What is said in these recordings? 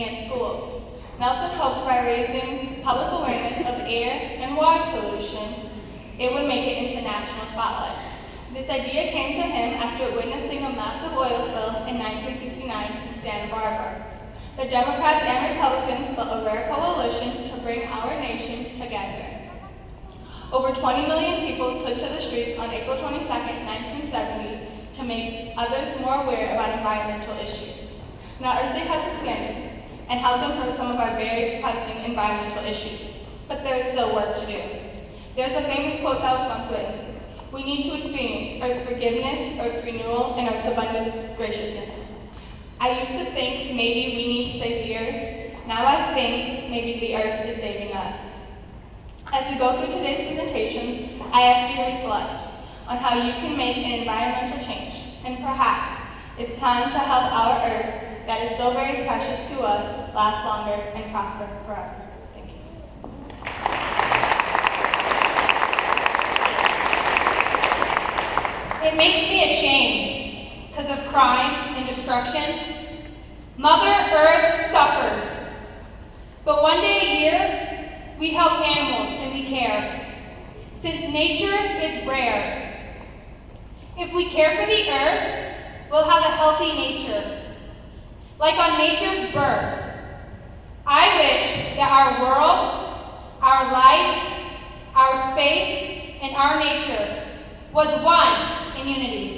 and schools. Nelson hoped by raising public awareness of air and water pollution, it would make it into national spotlight. This idea came to him after witnessing a massive oil spill in 1969 in Santa Barbara. The Democrats and Republicans built a rare coalition to bring our nation together. Over 20 million people took to the streets on April 22, 1970 to make others more aware about environmental issues. Now Earth Day has expanded and helped improve some of our very pressing environmental issues, but there is still work to do. There's a famous quote that was once written: "We need to experience Earth's forgiveness, Earth's renewal, and Earth's abundance graciousness." I used to think maybe we need to save the Earth. Now I think maybe the Earth is saving us. As we go through today's presentations, I ask you to reflect on how you can make an environmental change, and perhaps it's time to help our Earth that is so very precious to us last longer and prosper forever. Thank you. It makes me ashamed because of crime and destruction. Mother Earth suffers. But one day a year, we help animals and we care. Since nature is rare. If we care for the Earth, we'll have a healthy nature. Like on nature's birth, I wish that our world, our life, our space, and our nature was one in unity.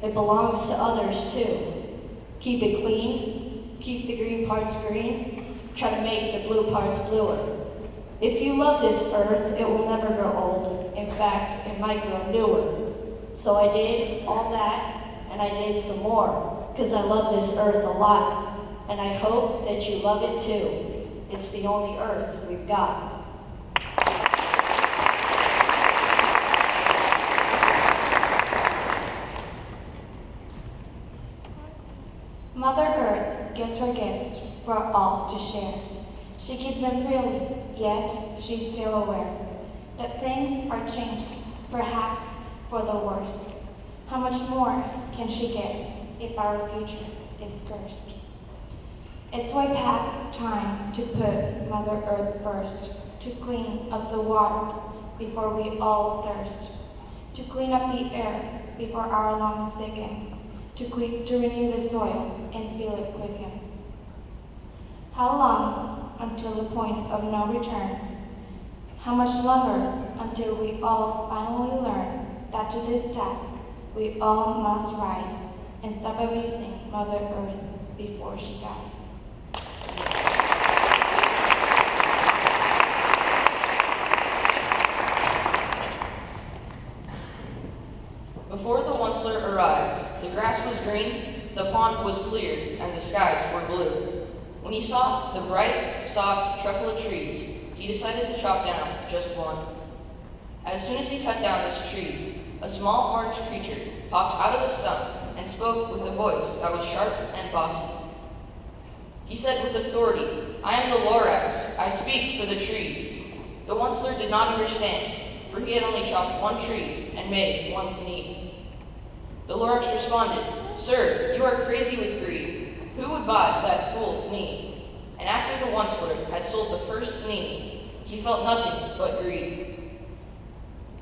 It belongs to others too. Keep it clean, keep the green parts green, try to make the blue parts bluer. If you love this earth, it will never grow old. In fact, it might grow newer. So I did all that, and I did some more, because I love this earth a lot, and I hope that you love it too. It's the only Earth we've got. Mother Earth gives her gifts for all to share. She gives them freely, yet she's still aware that things are changing, perhaps for the worse. How much more can she give if our future is cursed? It's way past time to put Mother Earth first, to clean up the water before we all thirst, to clean up the air before our lungs sicken, to renew the soil and feel it quicken. How long until the point of no return? How much longer until we all finally learn that to this task we all must rise and stop abusing Mother Earth before she dies? Before the Onceler arrived, the grass was green, the pond was clear, and the skies were blue. When he saw the bright, soft truffle of trees, he decided to chop down just one. As soon as he cut down this tree, a small orange creature popped out of the stump and spoke with a voice that was sharp and bossy. He said with authority, "I am the Lorax, I speak for the trees." The Onceler did not understand, for he had only chopped one tree and made one Thneed. The Lorax responded, "Sir, you are crazy with greed. Who would buy that fool Thneed?" And after the Onceler had sold the first Thneed, he felt nothing but greed.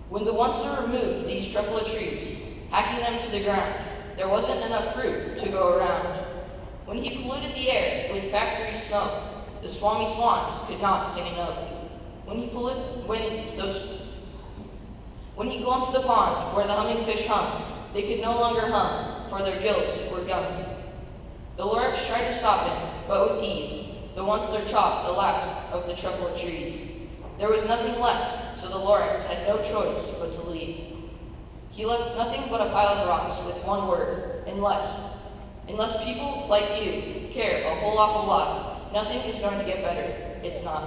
When the Onceler removed these truffle of trees, hacking them to the ground, there wasn't enough fruit to go around. When he polluted the air with factory smoke, the Swami swans could not sing a note. When he glumped the pond where the humming fish hummed, they could no longer hum, for their gills were gummed. The Lorax tried to stop him, but with ease, the Onceler chopped the last of the truffle trees. There was nothing left, so the Lorax had no choice but to leave. He left nothing but a pile of rocks with one word, unless. Unless people like you care a whole awful lot, nothing is going to get better. It's not.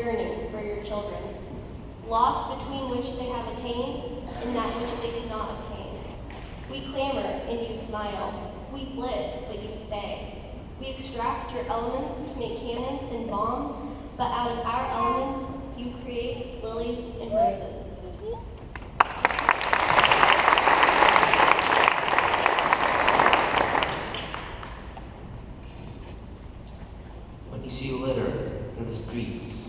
yearning for your children, lost between which they have attained and that which they cannot obtain. We clamor and you smile. We flit, but you stay. We extract your elements to make cannons and bombs, but out of our elements, you create lilies and roses. When you see litter in the streets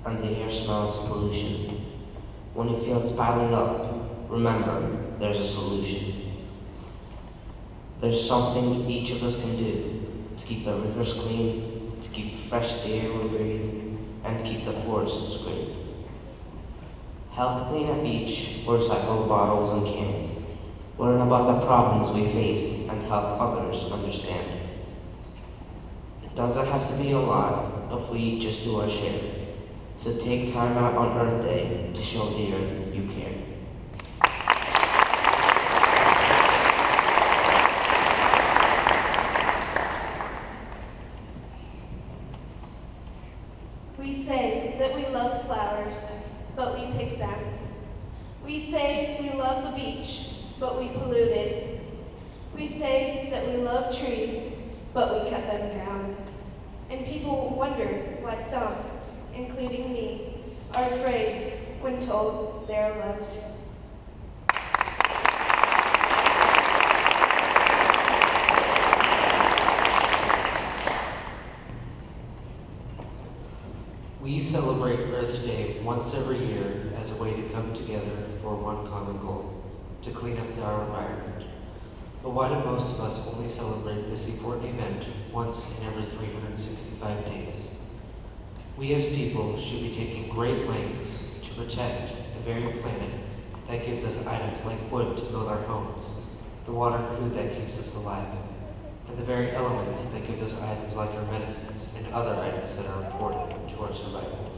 and the air smells pollution, when you feel it's piling up, remember there's a solution. There's something each of us can do to keep the rivers clean, to keep fresh air we breathe, and to keep the forests green. Help clean a beach or recycle bottles and cans. Learn about the problems we face and help others understand. It doesn't have to be a lot if we just do our share. So take time out on Earth Day to show the Earth you care. We say that we love flowers, but we pick them. We say we love the beach, but we pollute it. We say that we love trees, but we cut them down. And people wonder why some, including me, are afraid when told they are loved. We celebrate Earth Day once every year as a way to come together for one common goal, to clean up our environment. But why do most of us only celebrate this important event once in every 365 days? We as people should be taking great lengths to protect the very planet that gives us items like wood to build our homes, the water and food that keeps us alive, and the very elements that give us items like our medicines and other items that are important to our survival.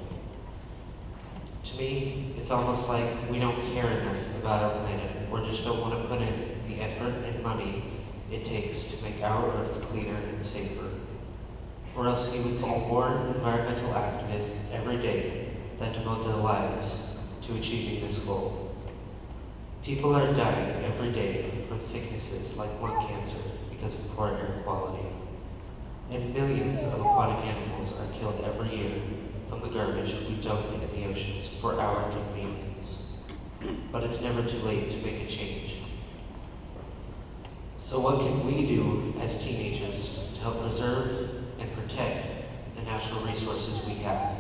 To me, it's almost like we don't care enough about our planet or just don't want to put in the effort and money it takes to make our Earth cleaner and safer. Or else you would see more environmental activists every day that devote their lives to achieving this goal. People are dying every day from sicknesses like lung cancer because of poor air quality. And millions of aquatic animals are killed every year from the garbage we dump into the oceans for our convenience. But it's never too late to make a change. So what can we do as teenagers to help preserve and protect the natural resources we have?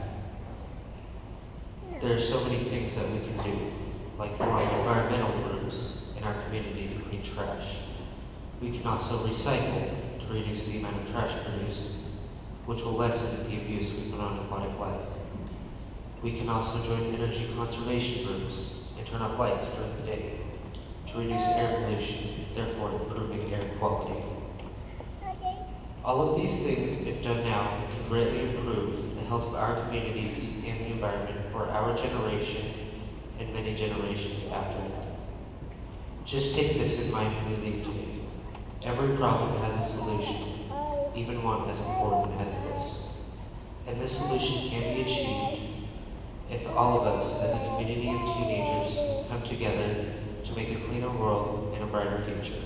There are so many things that we can do, like forming environmental groups in our community to clean trash. We can also recycle to reduce the amount of trash produced, which will lessen the abuse we put on aquatic life. We can also join energy conservation groups and turn off lights during the day to reduce air pollution, therefore improving air quality. All of these things, if done now, can greatly improve the health of our communities and the environment for our generation and many generations after that. Just take this in mind when we leave today. Every problem has a solution, even one as important as this. And this solution can be achieved if all of us as a community of teenagers come together to make a cleaner world and a brighter future.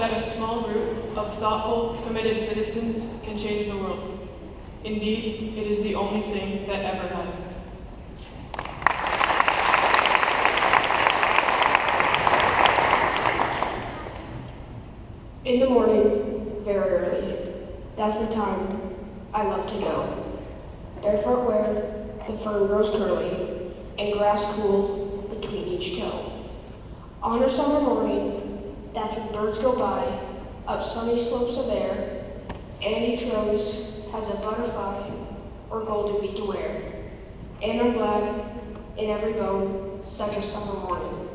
that a small group of thoughtful, committed citizens can change the world. Indeed, it is the only thing that ever has. In the morning, very early, that's the time I love to go. Barefoot where the fern grows curly and grass cool between each toe. On a summer morning, that's when birds go by up sunny slopes of air, and each rose has a butterfly or golden bead to wear. And I'm glad in every bone, such a summer morning.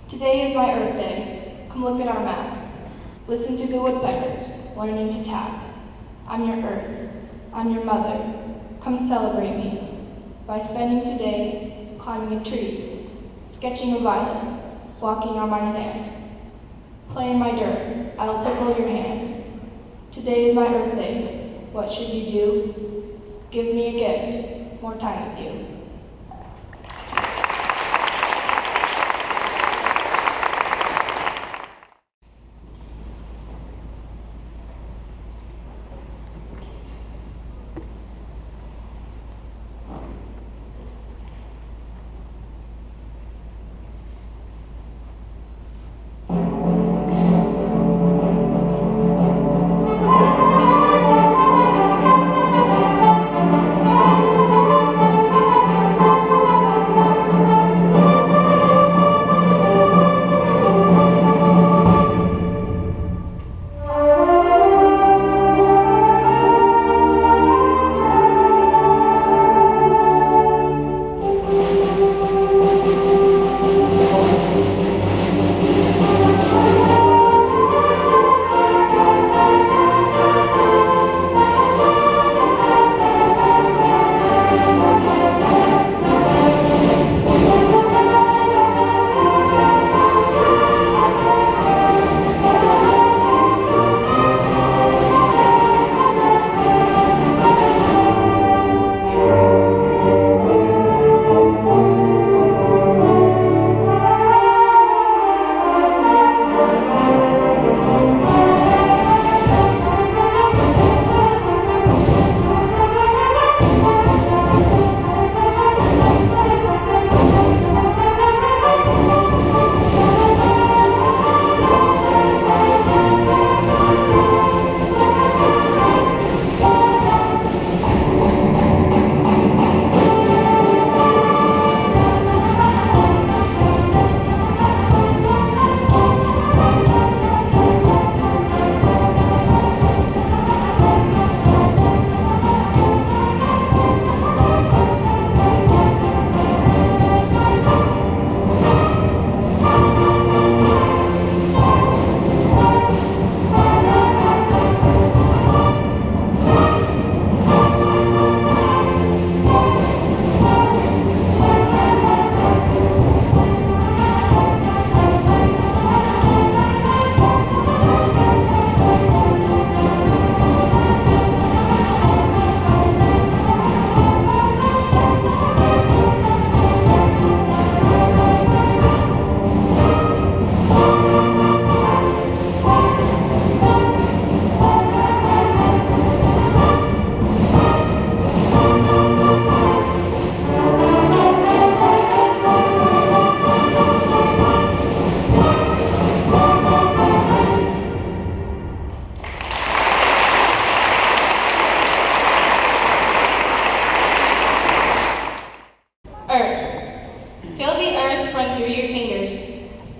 Today is my Earth Day. Come look at our map. Listen to the woodpeckers learning to tap. I'm your Earth. I'm your mother. Come celebrate me by spending today climbing a tree, sketching a violet, walking on my sand. Play in my dirt. I'll tickle your hand. Today is my Earth Day. What should you do? Give me a gift. More time with you.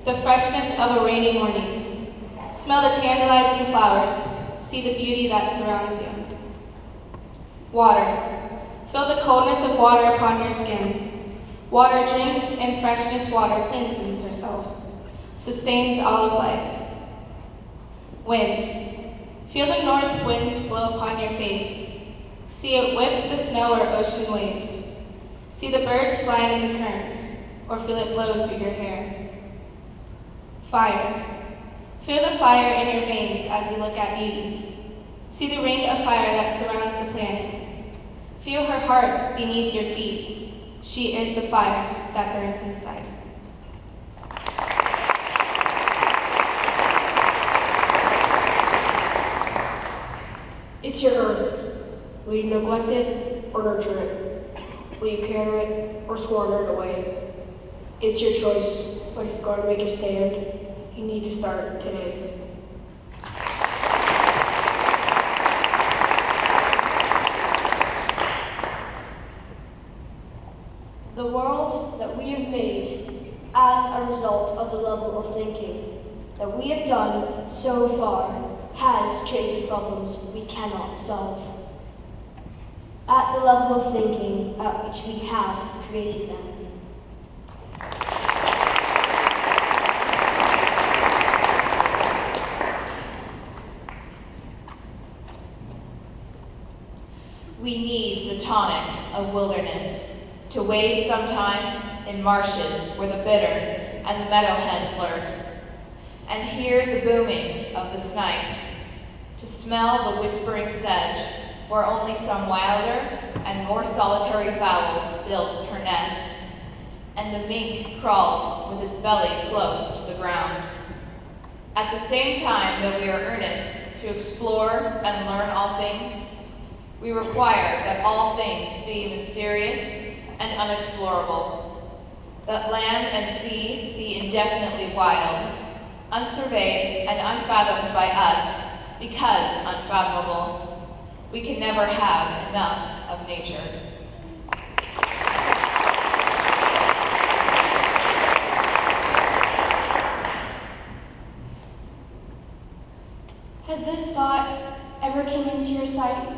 the freshness of a rainy morning. Smell the tantalizing flowers. See the beauty that surrounds you. Water. Feel the coldness of water upon your skin. Water drinks, and freshness water cleanses herself, sustains all of life. Wind. Feel the north wind blow upon your face. See it whip the snow or ocean waves. See the birds flying in the currents, or feel it blow through your hair. Fire. Feel the fire in your veins as you look at beauty. See the ring of fire that surrounds the planet. Feel her heart beneath your feet. She is the fire that burns inside. It's your earth. Will you neglect it or nurture it? Will you care it or squander it away? It's your choice, but if you're going to make a stand, you need to start today. The world that we have made as a result of the level of thinking that we have done so far has created problems we cannot solve. At the level of thinking at which we have created them. We need the tonic of wilderness to wade sometimes in marshes where the bitter and the meadowhen lurk, and hear the booming of the snipe, to smell the whispering sedge where only some wilder and more solitary fowl builds her nest, and the mink crawls with its belly close to the ground. At the same time that we are earnest to explore and learn all things, we require that all things be mysterious and unexplorable, that land and sea be indefinitely wild, unsurveyed and unfathomed by us, because unfathomable. We can never have enough of nature. Has this thought ever come into your sight?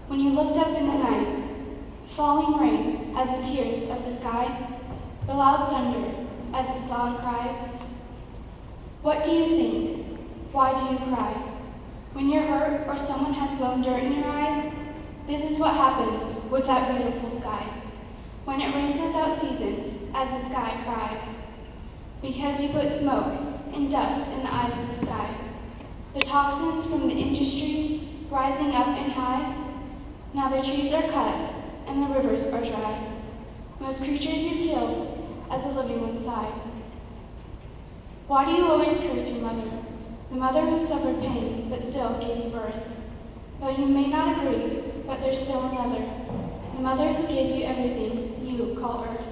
When you looked up in the night, falling rain as the tears of the sky, the loud thunder as its loud cries? What do you think? Why do you cry? When you're hurt or someone has blown dirt in your eyes, this is what happens with that beautiful sky. When it rains without season, as the sky cries. Because you put smoke and dust in the eyes of the sky. The toxins from the industries rising up and high. Now the trees are cut and the rivers are dry. Most creatures you killed as the living ones sigh. Why do you always curse your mother? The mother who suffered pain, but still gave you birth. Though you may not agree, but there's still another. The mother who gave you everything you call earth.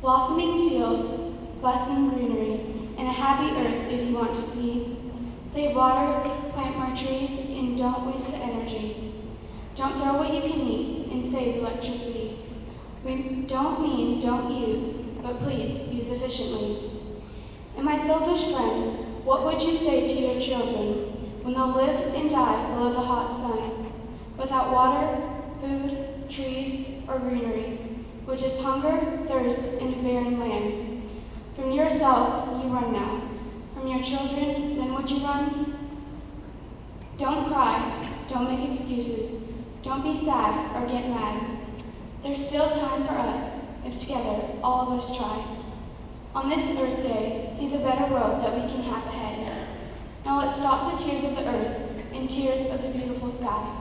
Blossoming fields, blessing greenery, and a happy earth if you want to see. Save water, plant more trees, and don't waste the energy. Don't throw what you can eat, and save electricity. We don't mean don't use, but please use efficiently. And my selfish friend, what would you say to your children when they'll live and die below the hot sun, without water, food, trees, or greenery, which is hunger, thirst, and a barren land? From yourself you run now. From your children, then would you run? Don't cry, don't make excuses, don't be sad or get mad. There's still time for us, if together all of us try. On this Earth Day, see the better world that we can have ahead. Now let's stop the tears of the earth and tears of the beautiful sky.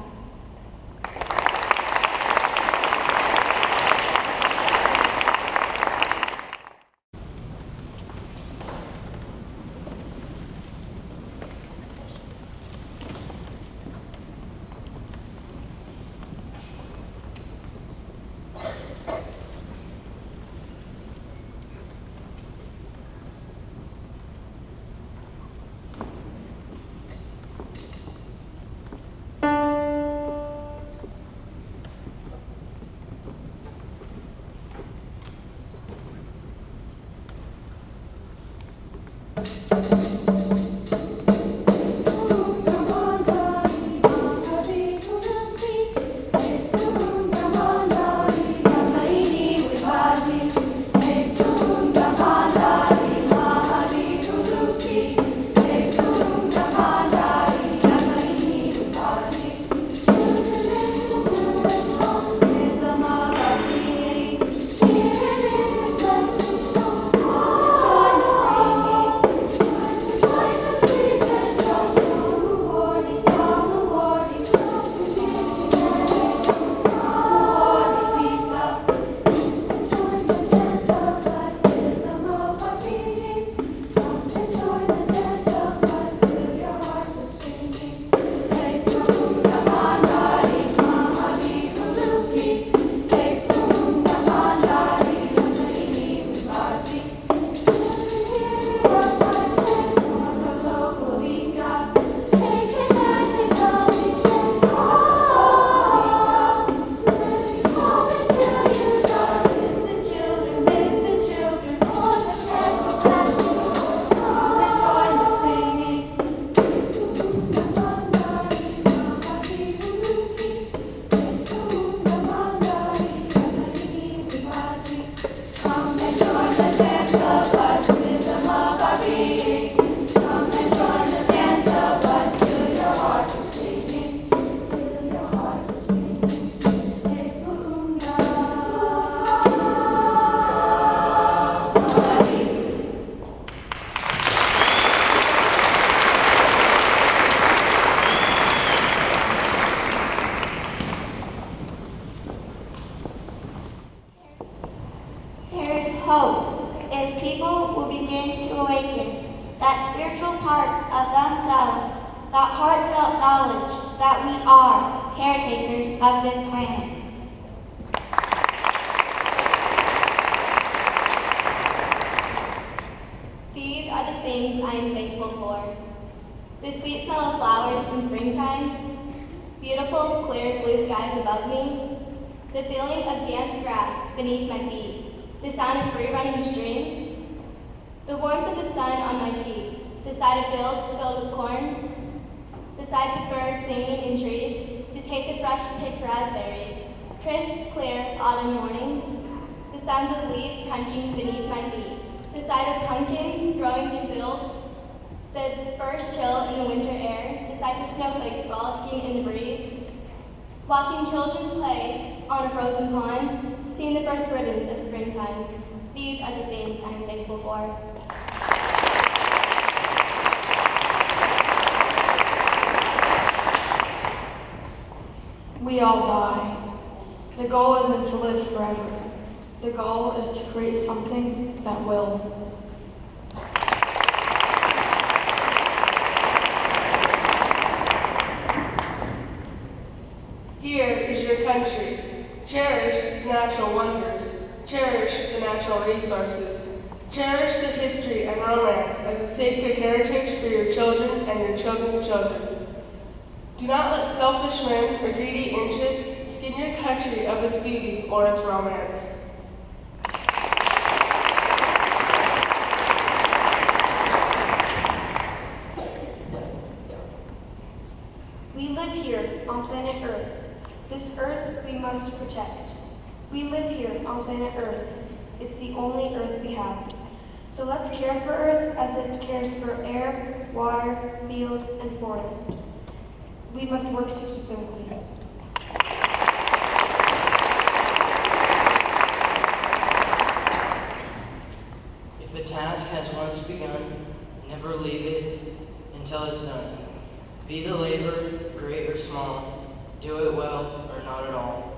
hope if people will begin to awaken that spiritual part of themselves, that heartfelt knowledge that we are caretakers of this planet. These are the things I am thankful for. The sweet smell of flowers in springtime, beautiful, clear blue skies above me, the feeling of damp grass beneath my feet, the sound of free-running streams, the warmth of the sun on my cheeks, the sight of fields filled with corn, the sights of birds singing in trees, the taste of fresh-picked raspberries, crisp, clear autumn mornings, the sounds of leaves crunching beneath my feet, the sight of pumpkins growing through fields, the first chill in the winter air, the sights of snowflakes frolicking in the breeze, watching children play on a frozen pond, seeing the first ribbons of springtime. These are the things I am thankful for. We all die. The goal isn't to live forever. The goal is to create something that will. Here is your country. Cherish its natural wonders. Cherish the natural resources. Cherish the history and romance as a sacred heritage for your children and your children's children. Do not let selfish men or greedy interests skin your country of its beauty or its romance. We live here on planet Earth. This Earth we must protect. We live here on planet Earth. It's the only Earth we have. So let's care for Earth as it cares for air, water, fields, and forests. We must work to keep them clean. If a task has once begun, never leave it until it's done. Be the labor, great or small, do it well or not at all.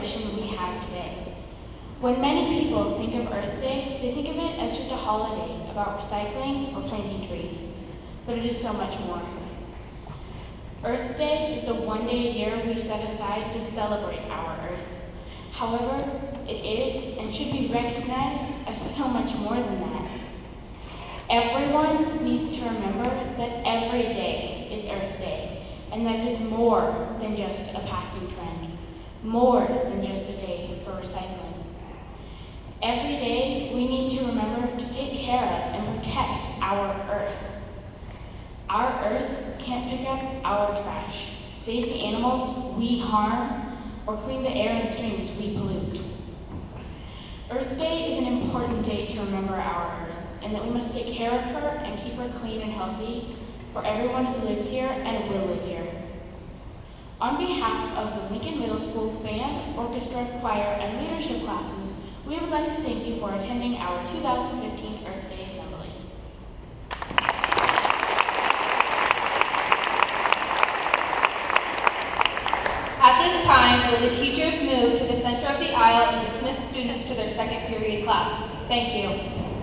celebration we have today. When many people think of Earth Day, they think of it as just a holiday about recycling or planting trees, but it is so much more. Earth Day is the one day a year we set aside to celebrate our Earth. However, it is and should be recognized as so much more than that. Everyone needs to remember that every day is Earth Day, and that it is more than just a passing trend, more than just a day for recycling. Every day, we need to remember to take care of and protect our Earth. Our Earth can't pick up our trash, save the animals we harm, or clean the air and streams we pollute. Earth Day is an important day to remember our Earth, and that we must take care of her and keep her clean and healthy for everyone who lives here and will live here. On behalf of the Lincoln Middle School Band, Orchestra, Choir, and Leadership classes, we would like to thank you for attending our 2015 Earth Day Assembly. At this time, will the teachers move to the center of the aisle and dismiss students to their second period class? Thank you.